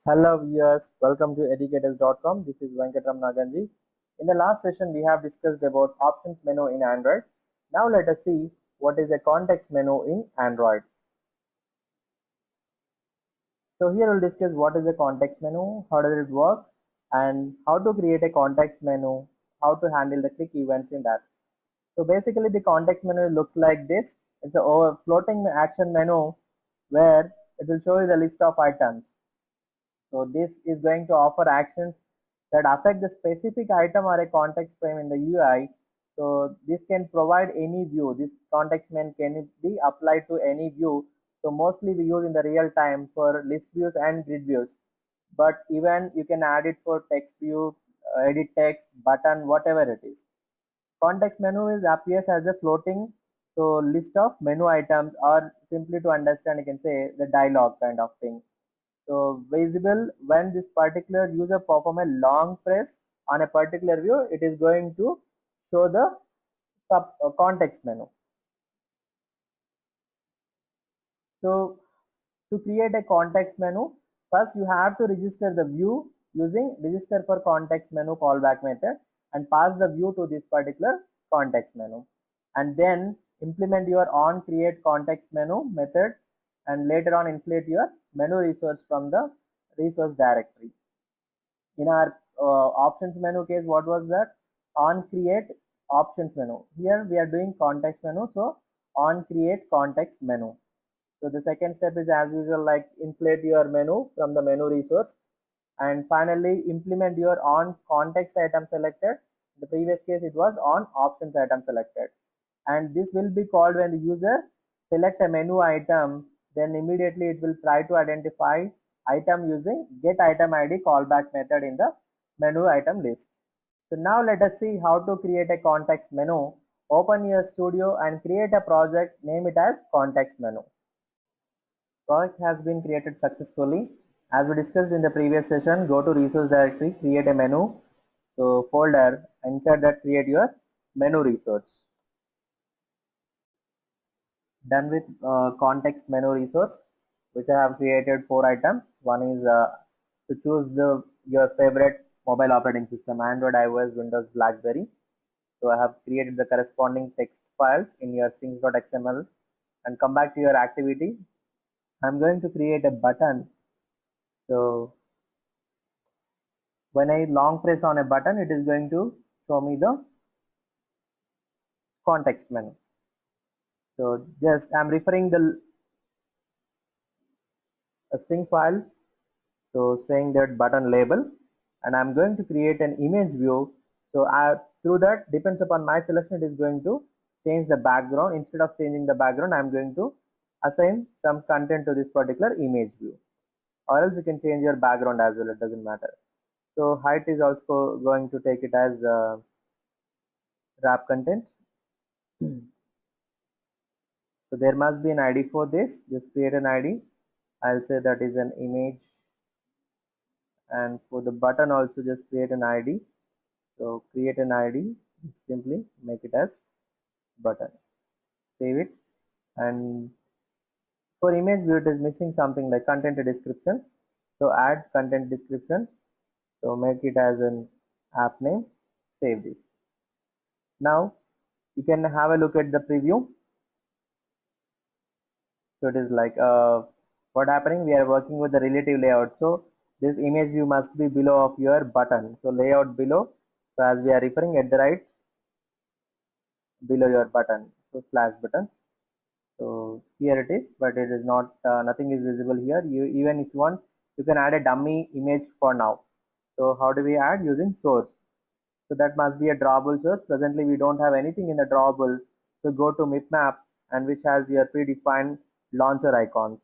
Hello viewers, welcome to educators.com. This is Venkatram Naganji. In the last session, we have discussed about options menu in Android. Now let us see what is a context menu in Android. So here we'll discuss what is a context menu, how does it work, and how to create a context menu, how to handle the click events in that. So basically the context menu looks like this. It's a floating action menu where it will show you the list of items. So this is going to offer actions that affect the specific item or a context frame in the UI. So this can provide any view. This context menu can be applied to any view. So mostly we use in the real time for list views and grid views. But even you can add it for text view, edit text, button, whatever it is. Context menu is appears as a floating list of menu items, or simply to understand you can say the dialog kind of thing. So visible when this particular user perform a long press on a particular view, it is going to show the context menu. So to create a context menu, first you have to register the view using register for context menu callback method and pass the view to this particular context menu, and then implement your on create context menu method, and later on inflate your menu resource from the resource directory. In our options menu case, what was that? On create options menu. Here we are doing context menu, so on create context menu. So the second step is as usual, like inflate your menu from the menu resource, and finally implement your on context item selected. In the previous case it was on options item selected, and this will be called when the user select a menu item, then immediately it will try to identify item using get item id callback method in the menu item list. So now let us see how to create a context menu. Open your studio and create a project, name it as context menu. Project has been created successfully. As we discussed in the previous session, go to resource directory, create a menu, so folder, inside that create your menu resource. Done with context menu resource, which I have created 4 items. One is to choose your favorite mobile operating system, Android, iOS, Windows, BlackBerry. So I have created the corresponding text files in your strings.xml, and come back to your activity. I'm going to create a button. So when I long press on a button, it is going to show me the context menu. So just I'm referring the string file, so saying that button label, and I'm going to create an image view. So through that, depends upon my selection, it is going to change the background. Instead of changing the background, I'm going to assign some content to this particular image view, or else you can change your background as well, it doesn't matter. So height is also going to take it as wrap content. So there must be an ID for this. Just create an ID. I'll say that is an image, and for the button also just create an ID. So create an ID, simply make it as button, save it. And for image view, it is missing something like content description. So add content description. So make it as an app name, save this. Now you can have a look at the preview. So it is like what happening, we are working with the relative layout. So this image view must be below of your button. So layout below. So as we are referring at the right below your button. So slash button. So here it is, but it is not nothing is visible here. You even if you want, you can add a dummy image for now. So how do we add? Using source. So that must be a drawable source. Presently we don't have anything in the drawable. So go to mipmap, and which has your predefined launcher icons.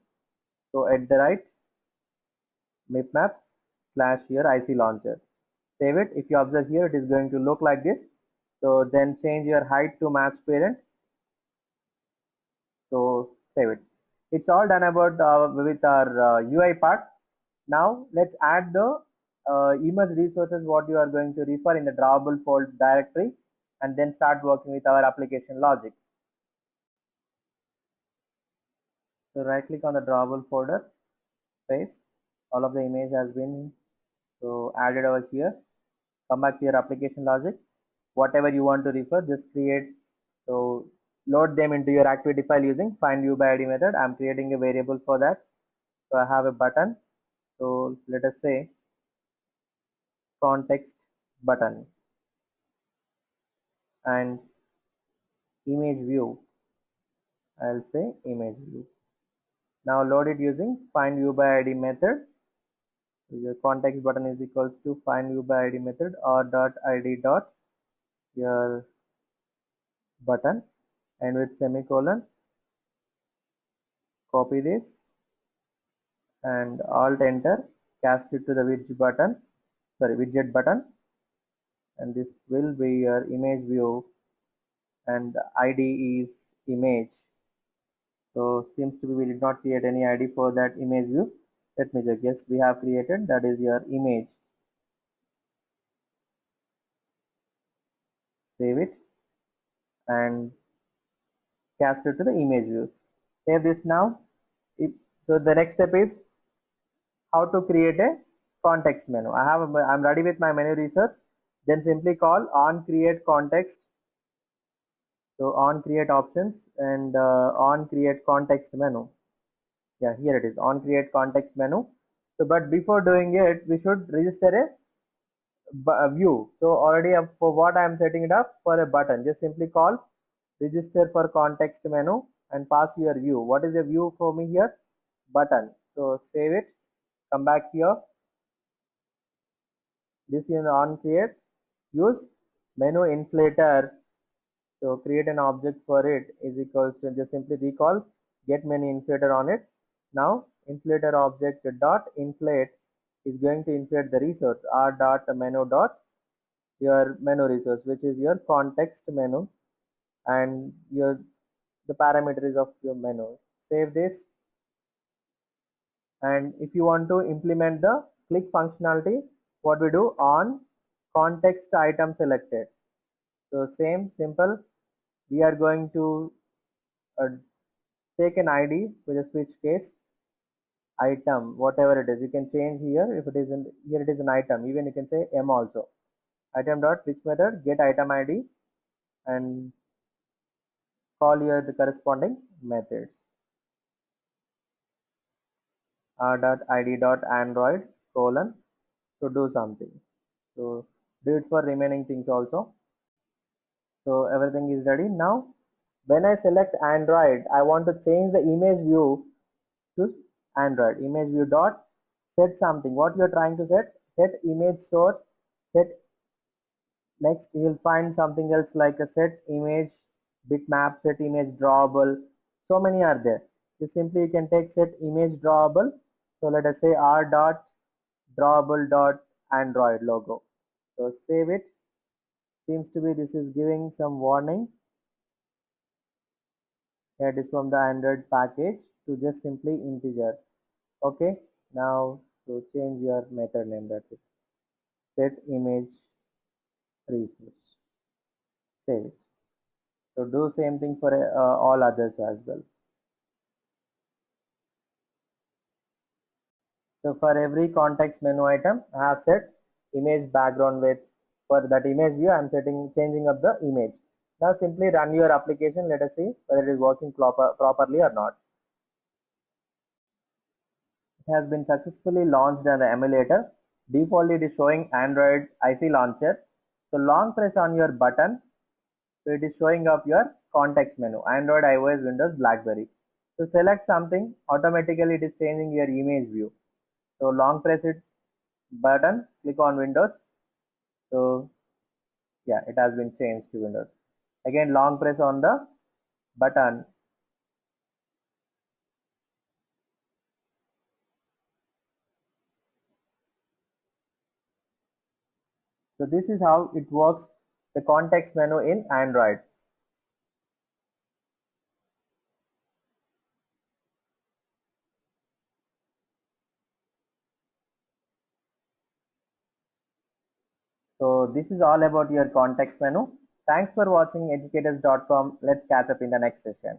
So at the right mipmap slash your IC launcher. Save it. If you observe here, it is going to look like this. So then change your height to match parent. So save it. It's all done about with our UI part. Now let's add the image resources what you are going to refer in the drawable folder directory, and then start working with our application logic. So right click on the drawable folder, paste, all of the image has been so added over here. Come back to your application logic. Whatever you want to refer, just create. So load them into your activity file using find view by ID method. I'm creating a variable for that. So I have a button. So let us say context button and image view. I'll say image view. Now load it using find view by ID method. So your context button is equals to find view by ID method or dot id dot your button, and with semicolon copy this and alt enter, cast it to the widget button, and this will be your image view and id is image. So seems to be we did not create any id for that image view. Let me check. Yes, we have created, that is your image. Save it and cast it to the image view. Save this now. So the next step is how to create a context menu. I'm ready with my menu research. Then simply call on create context. So on create options and on create context menu. Yeah, here it is, on create context menu. So but before doing it, we should register a view. So already for what I am setting it up for a button, just simply call register for context menu and pass your view. What is the view for me here? Button. So save it, come back here. This is on create. Use menu inflator. So create an object for it is equals to, just simply recall get menu inflator on it. Now inflator object dot inflate is going to inflate the resource r dot menu dot your menu resource, which is your context menu and your the parameters of your menu. Save this, and if you want to implement the click functionality, what we do on context item selected. So same simple, we are going to uh, take an id with a switch case item, whatever it is you can change here. If it is in here, it is an item, even you can say m also. Item dot which method, get item id and call here the corresponding methods. R dot id dot android colon to do something. So do it for remaining things also. So everything is ready. Now when I select Android, I want to change the image view to Android. Image view dot set something. What you're trying to set image source, set. Next you will find something else like a set image bitmap, set image drawable. So many are there. You simply you can take set image drawable. So let us say r dot drawable dot Android logo. So save it. Seems to be this is giving some warning. Here it is from the Android package to just simply integer. Okay. Now to change your method name, that's it. Set image resource. Save it. So do same thing for all others as well. So for every context menu item, I have set image background with, for that image view, I am changing up the image. Now simply run your application. Let us see whether it is working properly or not. It has been successfully launched on the emulator. Default it is showing Android IC launcher. So long press on your button. So it is showing up your context menu, Android, iOS, Windows, BlackBerry. So select something, automatically it is changing your image view. So long press it button, click on Windows. So yeah, it has been changed to Windows. Again long press on the button. So this is how it works, the context menu in Android. So this is all about your context menu. Thanks for watching educators.com. Let's catch up in the next session.